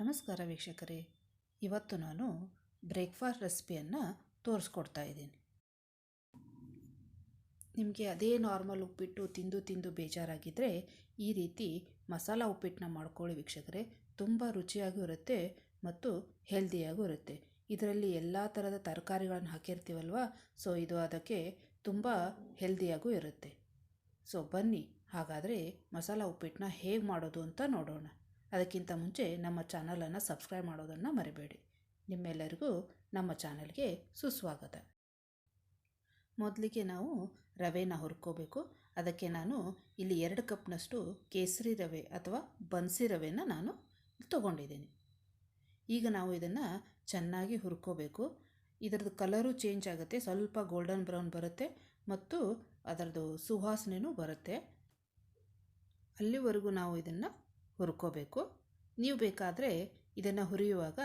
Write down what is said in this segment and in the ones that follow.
ನಮಸ್ಕಾರ ವೀಕ್ಷಕರೇ, ಇವತ್ತು ನಾನು ಬ್ರೇಕ್ಫಾಸ್ಟ್ ರೆಸಿಪಿಯನ್ನು ತೋರಿಸ್ಕೊಡ್ತಾ ಇದ್ದೀನಿ. ನಿಮಗೆ ಅದೇ ನಾರ್ಮಲ್ ಉಪ್ಪಿಟ್ಟು ತಿಂದು ತಿಂದು ಬೇಜಾರಾಗಿದ್ದರೆ ಈ ರೀತಿ ಮಸಾಲ ಉಪ್ಪಿಟ್ಟನ್ನ ಮಾಡ್ಕೊಳ್ಳಿ ವೀಕ್ಷಕರೇ. ತುಂಬ ರುಚಿಯಾಗೂ ಇರುತ್ತೆ ಮತ್ತು ಹೆಲ್ದಿಯಾಗೂ ಇರುತ್ತೆ. ಇದರಲ್ಲಿ ಎಲ್ಲ ಥರದ ತರಕಾರಿಗಳನ್ನು ಹಾಕಿರ್ತೀವಲ್ವ, ಸೊ ಇದು ಅದಕ್ಕೆ ತುಂಬ ಹೆಲ್ದಿಯಾಗೂ ಇರುತ್ತೆ. ಸೊ ಬನ್ನಿ, ಹಾಗಾದರೆ ಮಸಾಲ ಉಪ್ಪಿಟ್ಟನ್ನ ಹೇಗೆ ಮಾಡೋದು ಅಂತ ನೋಡೋಣ. ಅದಕ್ಕಿಂತ ಮುಂಚೆ ನಮ್ಮ ಚಾನಲನ್ನು ಸಬ್ಸ್ಕ್ರೈಬ್ ಮಾಡೋದನ್ನು ಮರಿಬೇಡಿ. ನಿಮ್ಮೆಲ್ಲರಿಗೂ ನಮ್ಮ ಚಾನಲ್ಗೆ ಸುಸ್ವಾಗತ. ಮೊದಲಿಗೆ ನಾವು ರವೆನ ಹುರ್ಕೋಬೇಕು. ಅದಕ್ಕೆ ನಾನು ಇಲ್ಲಿ 2 ಕಪ್ನಷ್ಟು ಕೇಸರಿ ರವೆ ಅಥವಾ ಬನ್ಸಿ ರವೆನ ನಾನು ತೊಗೊಂಡಿದ್ದೀನಿ. ಈಗ ನಾವು ಇದನ್ನು ಚೆನ್ನಾಗಿ ಹುರ್ಕೋಬೇಕು. ಇದರದ್ದು ಕಲರು ಚೇಂಜ್ ಆಗುತ್ತೆ, ಸ್ವಲ್ಪ ಗೋಲ್ಡನ್ ಬ್ರೌನ್ ಬರುತ್ತೆ ಮತ್ತು ಅದರದ್ದು ಸುವಾಸನೆಯೂ ಬರುತ್ತೆ. ಅಲ್ಲಿವರೆಗೂ ನಾವು ಇದನ್ನು ಹುರ್ಕೋಬೇಕು. ನೀವು ಬೇಕಾದರೆ ಇದನ್ನು ಹುರಿಯುವಾಗ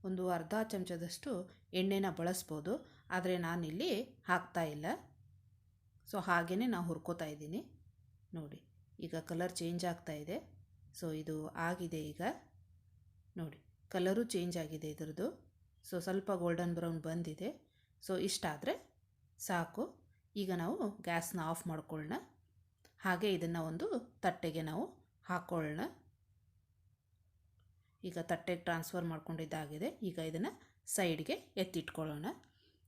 ಒಂದು ಅರ್ಧ ಚಮಚದಷ್ಟು ಎಣ್ಣೆನ ಬಳಸ್ಬೋದು, ಆದರೆ ನಾನಿಲ್ಲಿ ಹಾಕ್ತಾ ಇಲ್ಲ. ಸೊ ಹಾಗೇ ನಾವು ಹುರ್ಕೋತಾ ಇದ್ದೀನಿ. ನೋಡಿ, ಈಗ ಕಲರ್ ಚೇಂಜ್ ಆಗ್ತಾ ಇದೆ. ಸೊ ಇದು ಆಗಿದೆ. ಈಗ ನೋಡಿ, ಕಲರು ಚೇಂಜ್ ಆಗಿದೆ ಇದರದ್ದು. ಸೊ ಸ್ವಲ್ಪ ಗೋಲ್ಡನ್ ಬ್ರೌನ್ ಬಂದಿದೆ. ಸೊ ಇಷ್ಟಾದರೆ ಸಾಕು. ಈಗ ನಾವು ಗ್ಯಾಸ್ನ ಆಫ್ ಮಾಡ್ಕೊಳ್ಳೋಣ. ಹಾಗೆ ಇದನ್ನು ಒಂದು ತಟ್ಟೆಗೆ ನಾವು ಹಾಕ್ಕೊಳ್ಳೋಣ. ಈಗ ತಟ್ಟೆಗೆ ಟ್ರಾನ್ಸ್ಫರ್ ಮಾಡ್ಕೊಂಡಿದ್ದಾಗಿದೆ. ಈಗ ಇದನ್ನು ಸೈಡ್ಗೆ ಎತ್ತಿಟ್ಕೊಳ್ಳೋಣ.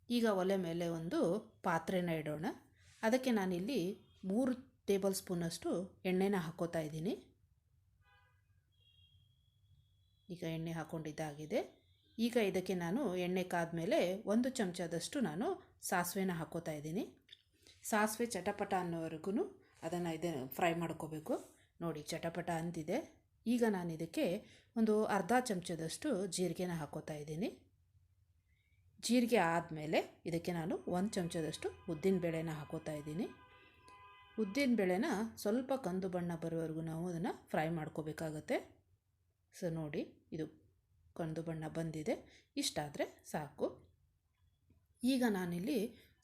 ಈಗ ಒಲೆ ಮೇಲೆ ಒಂದು ಪಾತ್ರೆನ ಇಡೋಣ. ಅದಕ್ಕೆ ನಾನಿಲ್ಲಿ 3 ಟೇಬಲ್ ಸ್ಪೂನಷ್ಟು ಎಣ್ಣೆನ ಹಾಕ್ಕೋತಾ ಇದ್ದೀನಿ. ಈಗ ಎಣ್ಣೆ ಹಾಕ್ಕೊಂಡಿದ್ದಾಗಿದೆ. ಈಗ ಇದಕ್ಕೆ ನಾನು ಎಣ್ಣೆ ಕಾದ್ಮೇಲೆ 1 ಚಮಚದಷ್ಟು ನಾನು ಸಾಸಿವೆನ ಹಾಕ್ಕೋತಾ ಇದ್ದೀನಿ. ಸಾಸಿವೆ ಚಟಪಟ ಅನ್ನೋವರೆಗೂ ಅದನ್ನು ಫ್ರೈ ಮಾಡ್ಕೋಬೇಕು. ನೋಡಿ, ಚಟಪಟ ಅಂತಿದೆ. ಈಗ ನಾನು ಇದಕ್ಕೆ ಒಂದು ಅರ್ಧ ಚಮಚದಷ್ಟು ಜೀರಿಗೆನ ಹಾಕ್ಕೋತಾ ಇದ್ದೀನಿ. ಜೀರಿಗೆ ಆದಮೇಲೆ ಇದಕ್ಕೆ ನಾನು 1 ಚಮಚದಷ್ಟು ಉದ್ದಿನಬೇಳೆನ ಹಾಕ್ಕೋತಾ ಇದ್ದೀನಿ. ಉದ್ದಿನಬೇಳೆನ ಸ್ವಲ್ಪ ಕಂದು ಬಣ್ಣ ಬರೋವರೆಗೂ ನಾವು ಅದನ್ನು ಫ್ರೈ ಮಾಡ್ಕೋಬೇಕಾಗತ್ತೆ. ಸೊ ನೋಡಿ, ಇದು ಕಂದು ಬಣ್ಣ ಬಂದಿದೆ. ಇಷ್ಟಾದರೆ ಸಾಕು. ಈಗ ನಾನಿಲ್ಲಿ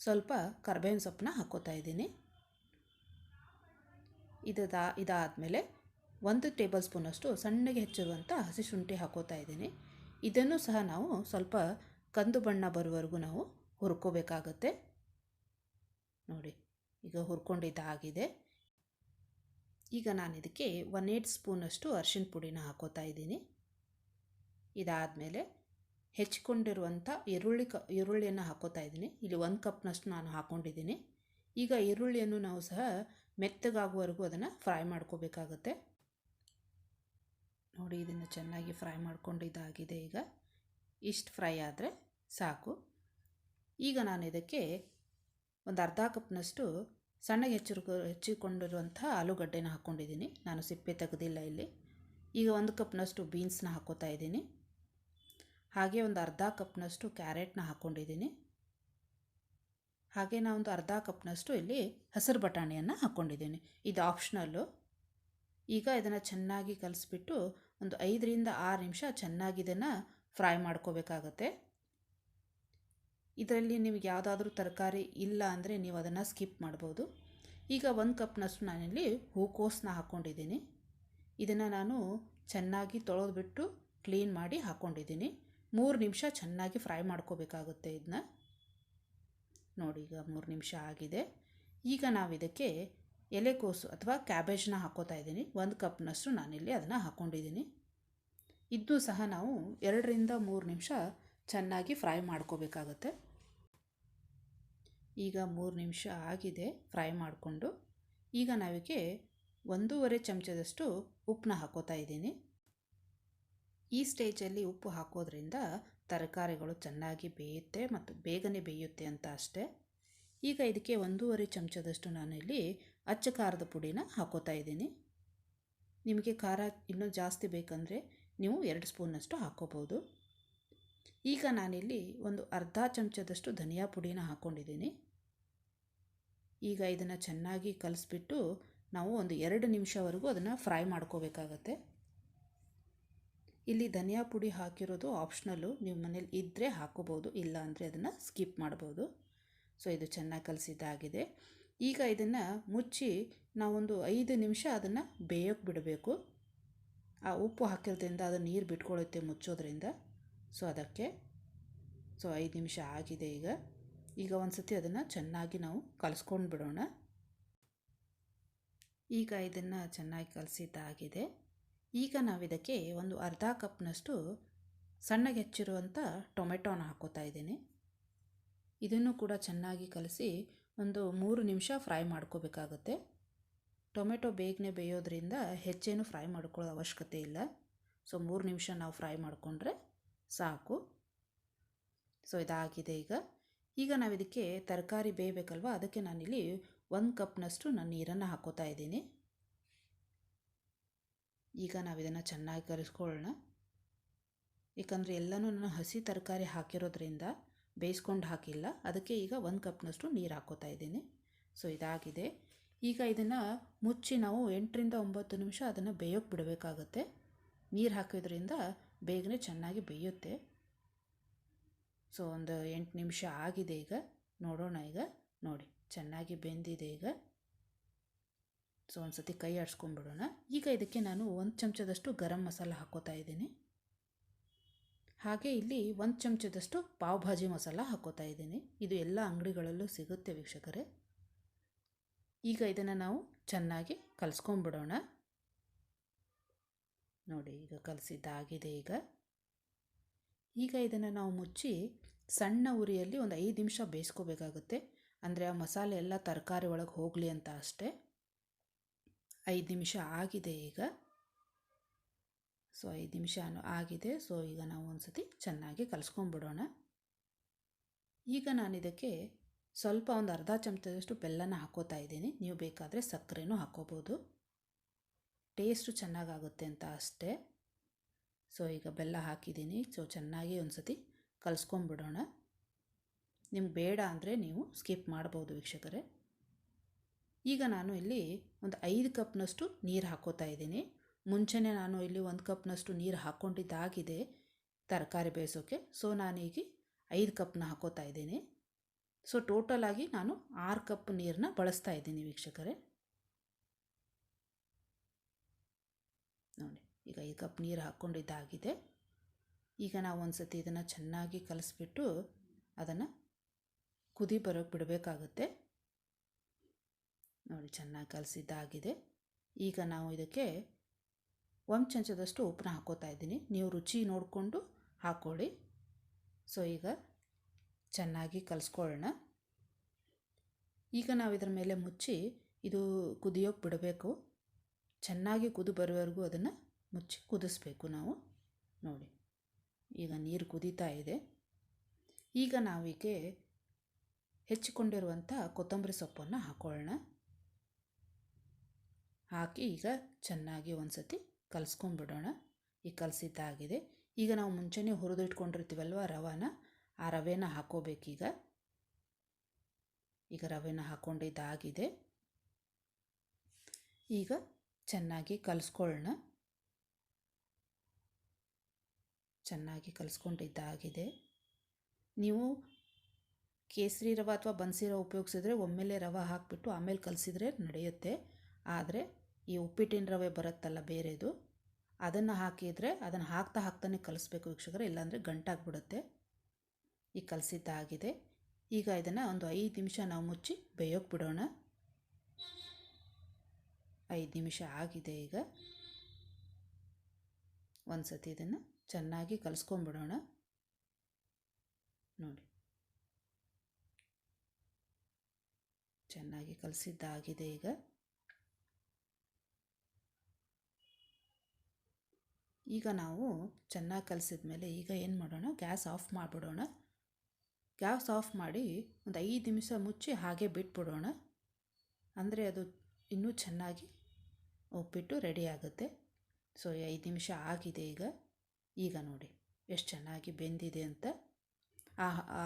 ಸ್ವಲ್ಪ ಕರಿಬೇವಿನ ಸೊಪ್ಪನ್ನ ಹಾಕ್ಕೋತಾ ಇದ್ದೀನಿ. ಇದಾದಮೇಲೆ 1 ಟೇಬಲ್ ಸ್ಪೂನಷ್ಟು ಸಣ್ಣಗೆ ಹೆಚ್ಚಿರುವಂಥ ಹಸಿ ಶುಂಠಿ ಹಾಕ್ಕೋತಾ ಇದ್ದೀನಿ. ಇದನ್ನು ಸಹ ನಾವು ಸ್ವಲ್ಪ ಕಂದು ಬಣ್ಣ ಬರುವವರೆಗೂ ನಾವು ಹುರ್ಕೋಬೇಕಾಗತ್ತೆ. ನೋಡಿ, ಈಗ ಹುರ್ಕೊಂಡಿದ್ದಾಗಿದೆ. ಈಗ ನಾನು ಇದಕ್ಕೆ 1/8 ಸ್ಪೂನಷ್ಟು ಅರಿಶಿನ ಪುಡಿನ ಹಾಕ್ಕೋತಾ ಇದ್ದೀನಿ. ಇದಾದಮೇಲೆ ಹೆಚ್ಚಿಕೊಂಡಿರುವಂಥ ಈರುಳ್ಳಿಯನ್ನು ಹಾಕ್ಕೋತಾ ಇದ್ದೀನಿ. ಇಲ್ಲಿ 1 ಕಪ್ನಷ್ಟು ನಾನು ಹಾಕ್ಕೊಂಡಿದ್ದೀನಿ. ಈಗ ಈರುಳ್ಳಿಯನ್ನು ನಾವು ಸಹ ಮೆತ್ತಗಾಗುವವರೆಗೂ ಅದನ್ನು ಫ್ರೈ ಮಾಡ್ಕೋಬೇಕಾಗತ್ತೆ. ನೋಡಿ, ಇದನ್ನು ಚೆನ್ನಾಗಿ ಫ್ರೈ ಮಾಡ್ಕೊಂಡಿದ್ದಾಗಿದೆ. ಈಗ ಇಷ್ಟು ಫ್ರೈ ಆದರೆ ಸಾಕು. ಈಗ ನಾನು ಇದಕ್ಕೆ ಒಂದು ಅರ್ಧ ಕಪ್ನಷ್ಟು ಸಣ್ಣಗೆ ಹೆಚ್ಚಿಕೊಂಡಿರುವಂಥ ಆಲೂಗಡ್ಡೆನ ಹಾಕ್ಕೊಂಡಿದ್ದೀನಿ. ನಾನು ಸಿಪ್ಪೆ ತೆಗೆದಿಲ್ಲ ಇಲ್ಲಿ. ಈಗ 1 ಕಪ್ನಷ್ಟು ಬೀನ್ಸ್ನ ಹಾಕ್ಕೋತಾ ಇದ್ದೀನಿ. ಹಾಗೆ ಒಂದು ಅರ್ಧ ಕಪ್ನಷ್ಟು ಕ್ಯಾರೆಟ್ನ ಹಾಕ್ಕೊಂಡಿದ್ದೀನಿ. ಹಾಗೆ ನಾನು ಒಂದು ಅರ್ಧ ಕಪ್ನಷ್ಟು ಇಲ್ಲಿ ಹಸಿರು ಬಟಾಣಿಯನ್ನು ಹಾಕ್ಕೊಂಡಿದ್ದೀನಿ. ಇದು ಆಪ್ಷನಲ್ಲು. ಈಗ ಇದನ್ನು ಚೆನ್ನಾಗಿ ಕಲಿಸ್ಬಿಟ್ಟು ಒಂದು 5ರಿಂದ 6 ನಿಮಿಷ ಚೆನ್ನಾಗಿ ಇದನ್ನು ಫ್ರೈ ಮಾಡ್ಕೋಬೇಕಾಗತ್ತೆ. ಇದರಲ್ಲಿ ನಿಮಗೆ ಯಾವುದಾದ್ರೂ ತರಕಾರಿ ಇಲ್ಲ ಅಂದರೆ ನೀವು ಅದನ್ನು ಸ್ಕಿಪ್ ಮಾಡ್ಬೋದು. ಈಗ 1 ಕಪ್ನಷ್ಟು ನಾನಿಲ್ಲಿ ಹೂಕೋಸನ್ನ ಹಾಕ್ಕೊಂಡಿದ್ದೀನಿ. ಇದನ್ನು ನಾನು ಚೆನ್ನಾಗಿ ತೊಳೆದ್ಬಿಟ್ಟು ಕ್ಲೀನ್ ಮಾಡಿ ಹಾಕ್ಕೊಂಡಿದ್ದೀನಿ. 3 ನಿಮಿಷ ಚೆನ್ನಾಗಿ ಫ್ರೈ ಮಾಡ್ಕೋಬೇಕಾಗುತ್ತೆ ಇದನ್ನ. ನೋಡಿ, ಈಗ 3 ನಿಮಿಷ ಆಗಿದೆ. ಈಗ ನಾವು ಇದಕ್ಕೆ ಎಲೆಕೋಸು ಅಥವಾ ಕ್ಯಾಬೇಜ್ನ ಹಾಕ್ಕೋತಾ ಇದ್ದೀನಿ. 1 ಕಪ್ನಷ್ಟು ನಾನಿಲ್ಲಿ ಅದನ್ನು ಹಾಕ್ಕೊಂಡಿದ್ದೀನಿ. ಇದನ್ನು ಸಹ ನಾವು 2ರಿಂದ 3 ನಿಮಿಷ ಚೆನ್ನಾಗಿ ಫ್ರೈ ಮಾಡ್ಕೋಬೇಕಾಗತ್ತೆ. ಈಗ 3 ನಿಮಿಷ ಆಗಿದೆ ಫ್ರೈ ಮಾಡಿಕೊಂಡು. ಈಗ ನಾವಿಗೆ 1.5 ಚಮಚದಷ್ಟು ಉಪ್ಪನ್ನ ಹಾಕ್ಕೋತಾ ಇದ್ದೀನಿ. ಈ ಸ್ಟೇಜಲ್ಲಿ ಉಪ್ಪು ಹಾಕೋದ್ರಿಂದ ತರಕಾರಿಗಳು ಚೆನ್ನಾಗಿ ಬೇಯುತ್ತೆ ಮತ್ತು ಬೇಗನೆ ಬೇಯುತ್ತೆ ಅಂತ ಅಷ್ಟೇ. ಈಗ ಇದಕ್ಕೆ 1.5 ಚಮಚದಷ್ಟು ನಾನಿಲ್ಲಿ ಅಚ್ಚ ಖಾರದ ಪುಡಿನ ಹಾಕ್ಕೋತಾ ಇದ್ದೀನಿ. ನಿಮಗೆ ಖಾರ ಇನ್ನೂ ಜಾಸ್ತಿ ಬೇಕಂದರೆ ನೀವು 2 ಸ್ಪೂನಷ್ಟು ಹಾಕ್ಕೋಬೋದು. ಈಗ ನಾನಿಲ್ಲಿ ಒಂದು ಅರ್ಧ ಚಮಚದಷ್ಟು ಧನಿಯಾ ಪುಡಿನ ಹಾಕ್ಕೊಂಡಿದ್ದೀನಿ. ಈಗ ಇದನ್ನು ಚೆನ್ನಾಗಿ ಕಲಿಸ್ಬಿಟ್ಟು ನಾವು ಒಂದು 2 ನಿಮಿಷವರೆಗೂ ಅದನ್ನು ಫ್ರೈ ಮಾಡ್ಕೋಬೇಕಾಗತ್ತೆ. ಇಲ್ಲಿ ಧನಿಯಾ ಪುಡಿ ಹಾಕಿರೋದು ಆಪ್ಷನಲ್ಲು. ನೀವು ಮನೇಲಿ ಇದ್ದರೆ ಹಾಕ್ಕೋಬೋದು, ಇಲ್ಲ ಅಂದರೆ ಅದನ್ನು ಸ್ಕಿಪ್ ಮಾಡ್ಬೋದು. ಸೊ ಇದು ಚೆನ್ನಾಗಿ ಕಲಿಸಿದ್ದಾಗಿದೆ. ಈಗ ಇದನ್ನು ಮುಚ್ಚಿ ನಾವೊಂದು 5 ನಿಮಿಷ ಅದನ್ನು ಬೇಯೋಕ್ಕೆ ಬಿಡಬೇಕು. ಆ ಉಪ್ಪು ಹಾಕಿರೋದ್ರಿಂದ ಅದು ನೀರು ಬಿಟ್ಕೊಳ್ಳುತ್ತೆ ಮುಚ್ಚೋದ್ರಿಂದ. ಸೊ ಅದಕ್ಕೆ 5 ನಿಮಿಷ ಆಗಿದೆ ಈಗ ಒಂದು ಸತಿ ಅದನ್ನು ಚೆನ್ನಾಗಿ ನಾವು ಕಲಿಸ್ಕೊಂಡು ಬಿಡೋಣ. ಈಗ ಇದನ್ನು ಚೆನ್ನಾಗಿ ಕಲಸಿದ್ದಾಗಿದೆ. ಈಗ ನಾವಿದಕ್ಕೆ ಒಂದು ಅರ್ಧ ಕಪ್ನಷ್ಟು ಸಣ್ಣಗೆ ಹೆಚ್ಚಿರುವಂಥ ಟೊಮೆಟೊನ ಹಾಕೋತಾ ಇದ್ದೀನಿ. ಇದನ್ನು ಕೂಡ ಚೆನ್ನಾಗಿ ಕಲಸಿ ಒಂದು 3 ನಿಮಿಷ ಫ್ರೈ ಮಾಡ್ಕೋಬೇಕಾಗುತ್ತೆ. ಟೊಮೆಟೊ ಬೇಗನೆ ಬೇಯೋದ್ರಿಂದ ಹೆಚ್ಚೇನು ಫ್ರೈ ಮಾಡ್ಕೊಳ್ಳೋ ಅವಶ್ಯಕತೆ ಇಲ್ಲ. ಸೊ 3 ನಿಮಿಷ ನಾವು ಫ್ರೈ ಮಾಡಿಕೊಂಡ್ರೆ ಸಾಕು. ಸೊ ಇದಾಗಿದೆ ಈಗ ನಾವು ಇದಕ್ಕೆ ತರಕಾರಿ ಬೇಯಬೇಕಲ್ವ, ಅದಕ್ಕೆ ನಾನಿಲ್ಲಿ 1 ಕಪ್ನಷ್ಟು ನಾನು ನೀರನ್ನು ಹಾಕೋತಾ ಇದ್ದೀನಿ. ಈಗ ನಾವು ಇದನ್ನು ಚೆನ್ನಾಗಿ ಕಲಿಸ್ಕೊಳ್ಳೋಣ. ಏಕೆಂದರೆ ಎಲ್ಲನೂ ನಾನು ಹಸಿ ತರಕಾರಿ ಹಾಕಿರೋದ್ರಿಂದ ಬೇಯಿಸ್ಕೊಂಡು ಹಾಕಿಲ್ಲ, ಅದಕ್ಕೆ ಈಗ 1 ಕಪ್ನಷ್ಟು ನೀರು ಹಾಕೋತಾ ಇದ್ದೀನಿ. ಸೊ ಇದಾಗಿದೆ. ಈಗ ಇದನ್ನು ಮುಚ್ಚಿ ನಾವು 8ರಿಂದ 9 ನಿಮಿಷ ಅದನ್ನು ಬೇಯೋಕ್ಕೆ ಬಿಡಬೇಕಾಗತ್ತೆ. ನೀರು ಹಾಕೋದ್ರಿಂದ ಬೇಗನೆ ಚೆನ್ನಾಗಿ ಬೇಯುತ್ತೆ. ಸೊ ಒಂದು 8 ನಿಮಿಷ ಆಗಿದೆ. ನೋಡೋಣ. ನೋಡಿ ಚೆನ್ನಾಗಿ ಬೆಂದಿದೆ. ಸೊ ಒಂದು ಸತಿ ಕೈ ಆಡಿಸ್ಕೊಂಡ್ಬಿಡೋಣ. ಈಗ ಇದಕ್ಕೆ ನಾನು 1 ಚಮಚದಷ್ಟು ಗರಂ ಮಸಾಲ ಹಾಕೋತಾ ಇದ್ದೀನಿ. ಹಾಗೆ ಇಲ್ಲಿ 1 ಚಮಚದಷ್ಟು ಪಾವ್ ಭಾಜಿ ಮಸಾಲ ಹಾಕೋತಾ ಇದ್ದೀನಿ. ಇದು ಎಲ್ಲ ಅಂಗಡಿಗಳಲ್ಲೂ ಸಿಗುತ್ತೆ ವೀಕ್ಷಕರೇ. ಈಗ ಇದನ್ನು ನಾವು ಚೆನ್ನಾಗಿ ಕಲಿಸ್ಕೊಂಡ್ಬಿಡೋಣ. ನೋಡಿ ಈಗ ಕಲಸಿದ್ದಾಗಿದೆ. ಈಗ ಇದನ್ನು ನಾವು ಮುಚ್ಚಿ ಸಣ್ಣ ಉರಿಯಲ್ಲಿ ಒಂದು 5 ನಿಮಿಷ ಬೇಯಿಸ್ಕೋಬೇಕಾಗುತ್ತೆ. ಅಂದರೆ ಆ ಮಸಾಲೆ ಎಲ್ಲ ತರಕಾರಿ ಒಳಗೆ ಹೋಗಲಿ ಅಂತ ಅಷ್ಟೇ. 5 ನಿಮಿಷ ಆಗಿದೆ ಸೊ 5 ನಿಮಿಷ ಆಗಿದೆ. ಸೊ ಈಗ ನಾವು ಒಂದು ಸತಿ ಚೆನ್ನಾಗಿ ಕಲಿಸ್ಕೊಂಡ್ಬಿಡೋಣ. ಈಗ ನಾನು ಇದಕ್ಕೆ ಸ್ವಲ್ಪ ಒಂದು ಅರ್ಧ ಚಮಚದಷ್ಟು ಬೆಲ್ಲನ ಹಾಕೋತಾ ಇದ್ದೀನಿ. ನೀವು ಬೇಕಾದರೆ ಸಕ್ಕರೆನೂ ಹಾಕೋಬೋದು, ಟೇಸ್ಟು ಚೆನ್ನಾಗಾಗುತ್ತೆ ಅಂತ ಅಷ್ಟೇ. ಸೊ ಈಗ ಬೆಲ್ಲ ಹಾಕಿದ್ದೀನಿ. ಸೊ ಚೆನ್ನಾಗಿ ಒಂದು ಸತಿ ಕಲಿಸ್ಕೊಂಡ್ಬಿಡೋಣ. ನಿಮ್ಗೆ ಬೇಡ ಅಂದರೆ ನೀವು ಸ್ಕಿಪ್ ಮಾಡ್ಬೋದು ವೀಕ್ಷಕರೇ. ಈಗ ನಾನು ಇಲ್ಲಿ ಒಂದು 5 ಕಪ್ನಷ್ಟು ನೀರು ಹಾಕೋತಾ ಇದ್ದೀನಿ. ಮುಂಚೆನೇ ನಾನು ಇಲ್ಲಿ 1 ಕಪ್ನಷ್ಟು ನೀರು ಹಾಕ್ಕೊಂಡಿದ್ದಾಗಿದೆ ತರಕಾರಿ ಬೇಯಿಸೋಕ್ಕೆ. ಸೊ ನಾನೀಗ 5 ಕಪ್ನ ಹಾಕೋತಾ ಇದ್ದೀನಿ. ಸೊ ಟೋಟಲಾಗಿ ನಾನು 6 ಕಪ್ ನೀರನ್ನ ಬಳಸ್ತಾ ಇದ್ದೀನಿ ವೀಕ್ಷಕರೇ. ನೋಡಿ ಈಗ 5 ಕಪ್ ನೀರು ಹಾಕ್ಕೊಂಡಿದ್ದಾಗಿದೆ. ಈಗ ನಾವು ಒಂದು ಸತಿ ಇದನ್ನು ಚೆನ್ನಾಗಿ ಕಲಿಸ್ಬಿಟ್ಟು ಅದನ್ನು ಕುದಿ ಬರೋಕ್ಕೆ ಬಿಡಬೇಕಾಗುತ್ತೆ. ನೋಡಿ ಚೆನ್ನಾಗಿ ಕಲಸಿದ್ದಾಗಿದೆ. ಈಗ ನಾವು ಇದಕ್ಕೆ 1 ಚಮಚದಷ್ಟು ಉಪ್ಪನ್ನ ಹಾಕೋತಾ ಇದ್ದೀನಿ. ನೀವು ರುಚಿ ನೋಡಿಕೊಂಡು ಹಾಕ್ಕೊಳ್ಳಿ. ಸೊ ಈಗ ಚೆನ್ನಾಗಿ ಕಲಿಸ್ಕೊಳ್ಳೋಣ. ಈಗ ನಾವು ಇದರ ಮೇಲೆ ಮುಚ್ಚಿ ಇದು ಕುದಿಯೋಕ್ಕೆ ಬಿಡಬೇಕು. ಚೆನ್ನಾಗಿ ಕುದಿ ಬರೋವರೆಗೂ ಅದನ್ನು ಮುಚ್ಚಿ ಕುದಿಸ್ಬೇಕು ನಾವು. ನೋಡಿ ಈಗ ನೀರು ಕುದೀತಾ ಇದೆ. ಈಗ ನಾವೀಗೆ ಹೆಚ್ಚಿಕೊಂಡಿರುವಂಥ ಕೊತ್ತಂಬರಿ ಸೊಪ್ಪನ್ನು ಹಾಕೊಳ್ಳೋಣ. ಹಾಕಿ ಈಗ ಚೆನ್ನಾಗಿ ಒಂದು ಸತಿ ಕಲಿಸ್ಕೊಂಡ್ಬಿಡೋಣ. ಈಗ ಕಲಸಿದ್ದಾಗಿದೆ. ಈಗ ನಾವು ಮುಂಚೆನೇ ಹುರಿದಿಟ್ಕೊಂಡಿರ್ತೀವಲ್ವ ರವಾನ, ಆ ರವೆನ ಹಾಕೋಬೇಕೀಗ. ಈಗ ರವೆನ ಹಾಕ್ಕೊಂಡಿದ್ದಾಗಿದೆ. ಈಗ ಚೆನ್ನಾಗಿ ಕಲಿಸ್ಕೊಳ್ಳೋಣ. ಚೆನ್ನಾಗಿ ಕಲಿಸ್ಕೊಂಡಿದ್ದಾಗಿದೆ. ನೀವು ಕೇಸರಿ ರವೆ ಅಥವಾ ಬನ್ಸಿ ರವೆ ಉಪಯೋಗಿಸಿದ್ರೆ ಒಮ್ಮೆಲೆ ರವೆ ಹಾಕಿಬಿಟ್ಟು ಆಮೇಲೆ ಕಲಸಿದ್ರೆ ನಡೆಯುತ್ತೆ. ಆದರೆ ಈ ಉಪ್ಪಿಟ್ಟಿನ ರವೆ ಬರುತ್ತಲ್ಲ ಬೇರೆದು, ಅದನ್ನು ಹಾಕಿದರೆ ಅದನ್ನು ಹಾಕ್ತಾನೆ ಕಲಿಸ್ಬೇಕು ವೀಕ್ಷಕರೇ, ಇಲ್ಲಾಂದರೆ ಗಂಟಾಗ್ಬಿಡುತ್ತೆ. ಈಗ ಕಲಸಿದ್ದಾಗಿದೆ. ಈಗ ಇದನ್ನು ಒಂದು 5 ನಿಮಿಷ ನಾವು ಮುಚ್ಚಿ ಬೇಯೋಕ್ಕೆ ಬಿಡೋಣ. 5 ನಿಮಿಷ ಆಗಿದೆ. ಈಗ ಒಂದು ಸತಿ ಇದನ್ನು ಚೆನ್ನಾಗಿ ಕಲಿಸ್ಕೊಂಡ್ಬಿಡೋಣ. ನೋಡಿ ಚೆನ್ನಾಗಿ ಕಲಸಿದ್ದಾಗಿದೆ. ಈಗ ನಾವು ಚೆನ್ನಾಗಿ ಕಲಸಿದ ಮೇಲೆ ಈಗ ಏನು ಮಾಡೋಣ, ಗ್ಯಾಸ್ ಆಫ್ ಮಾಡಿಬಿಡೋಣ. ಗ್ಯಾಸ್ ಆಫ್ ಮಾಡಿ ಒಂದು 5 ನಿಮಿಷ ಮುಚ್ಚಿ ಹಾಗೆ ಬಿಟ್ಬಿಡೋಣ. ಅಂದರೆ ಅದು ಇನ್ನೂ ಚೆನ್ನಾಗಿ ಉಪ್ಪಿಟ್ಟು ರೆಡಿ ಆಗುತ್ತೆ. ಸೊ 5 ನಿಮಿಷ ಆಗಿದೆ. ಈಗ ನೋಡಿ ಎಷ್ಟು ಚೆನ್ನಾಗಿ ಬೆಂದಿದೆ ಅಂತ.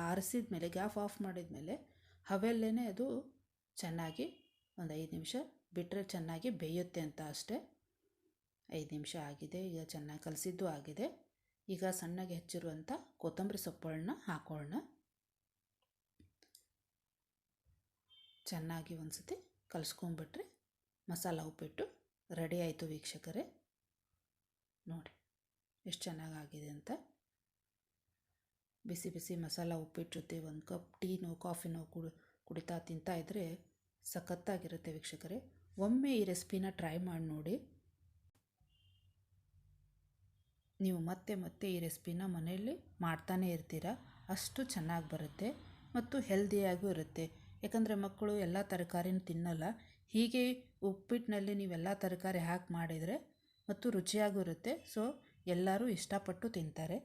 ಆರಿಸಿದ ಮೇಲೆ ಗ್ಯಾಸ್ ಆಫ್ ಮಾಡಿದ ಮೇಲೆ ಹವೆಯಲ್ಲೇ ಅದು ಚೆನ್ನಾಗಿ ಒಂದು 5 ನಿಮಿಷ ಬಿಟ್ಟರೆ ಚೆನ್ನಾಗಿ ಬೇಯುತ್ತೆ ಅಂತ ಅಷ್ಟೇ. 5 ನಿಮಿಷ ಆಗಿದೆ. ಈಗ ಚೆನ್ನಾಗಿ ಕಲಸಿದ್ದು ಆಗಿದೆ. ಈಗ ಸಣ್ಣಗೆ ಹೆಚ್ಚಿರುವಂಥ ಕೊತ್ತಂಬರಿ ಸೊಪ್ಪುಗಳನ್ನ ಹಾಕೊಳ್ಳೋಣ. ಚೆನ್ನಾಗಿ ಒಂದು ಸತಿ ಕಲಿಸ್ಕೊಂಡ್ಬಿಟ್ರೆ ಮಸಾಲ ಉಪ್ಪಿಟ್ಟು ರೆಡಿ ಆಯಿತು ವೀಕ್ಷಕರೇ. ನೋಡಿ ಎಷ್ಟು ಚೆನ್ನಾಗಾಗಿದೆ ಅಂತ. ಬಿಸಿ ಬಿಸಿ ಮಸಾಲ ಉಪ್ಪಿಟ್ಟು ಜೊತೆ ಒಂದು ಕಪ್ ಟೀನೋ ಕಾಫಿನೋ ಕುಡಿತಾ ತಿಂತಾ ಇದ್ದರೆ ಸಖತ್ತಾಗಿರುತ್ತೆ ವೀಕ್ಷಕರೇ. ಒಮ್ಮೆ ಈ ರೆಸಿಪಿನ ಟ್ರೈ ಮಾಡಿ ನೋಡಿ. ನೀವು ಮತ್ತೆ ಮತ್ತೆ ಈ ರೆಸಿಪಿನ ಮನೆಯಲ್ಲಿ ಮಾಡ್ತಾನೇ ಇರ್ತೀರ, ಅಷ್ಟು ಚೆನ್ನಾಗಿ ಬರುತ್ತೆ ಮತ್ತು ಹೆಲ್ದಿಯಾಗೂ ಇರುತ್ತೆ. ಯಾಕಂದರೆ ಮಕ್ಕಳು ಎಲ್ಲ ತರಕಾರಿನ ತಿನ್ನಲ್ಲ. ಹೀಗೆ ಉಪ್ಪಿಟ್ಟಿನಲ್ಲಿ ನೀವೆಲ್ಲ ತರಕಾರಿ ಹಾಕಿ ಮಾಡಿದರೆ ಮತ್ತು ರುಚಿಯಾಗೂ ಇರುತ್ತೆ. ಸೊ ಎಲ್ಲರೂ ಇಷ್ಟಪಟ್ಟು ತಿಂತಾರೆ.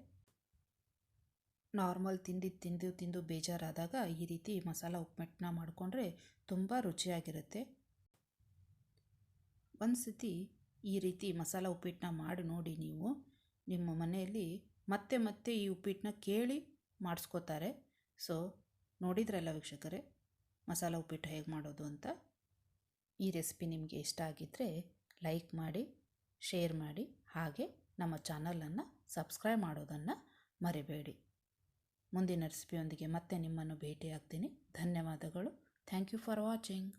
ನಾರ್ಮಲ್ ತಿಂದು ಬೇಜಾರಾದಾಗ ಈ ರೀತಿ ಮಸಾಲ ಉಪ್ಪಿಟ್ಟನ್ನ ಮಾಡಿಕೊಂಡ್ರೆ ತುಂಬ ರುಚಿಯಾಗಿರುತ್ತೆ. ಒಂದು ಸತಿ ಈ ರೀತಿ ಮಸಾಲ ಉಪ್ಪಿಟ್ಟನ್ನ ಮಾಡಿ ನೋಡಿ. ನೀವು ನಿಮ್ಮ ಮನೆಯಲ್ಲಿ ಮತ್ತೆ ಮತ್ತೆ ಈ ಉಪ್ಪಿಟ್ಟನ್ನ ಕೇಳಿ ಮಾಡಿಸ್ಕೋತಾರೆ. ಸೊ ನೋಡಿದ್ರಲ್ಲ ವೀಕ್ಷಕರೇ, ಮಸಾಲ ಉಪ್ಪಿಟ್ಟು ಹೇಗೆ ಮಾಡೋದು ಅಂತ. ಈ ರೆಸಿಪಿ ನಿಮಗೆ ಇಷ್ಟ ಆಗಿದ್ದರೆ ಲೈಕ್ ಮಾಡಿ, ಶೇರ್ ಮಾಡಿ, ಹಾಗೆ ನಮ್ಮ ಚಾನಲನ್ನು ಸಬ್ಸ್ಕ್ರೈಬ್ ಮಾಡೋದನ್ನು ಮರಿಬೇಡಿ. ಮುಂದಿನ ರೆಸಿಪಿಯೊಂದಿಗೆ ಮತ್ತೆ ನಿಮ್ಮನ್ನು ಭೇಟಿಯಾಗ್ತೀನಿ. ಧನ್ಯವಾದಗಳು. Thank you for watching.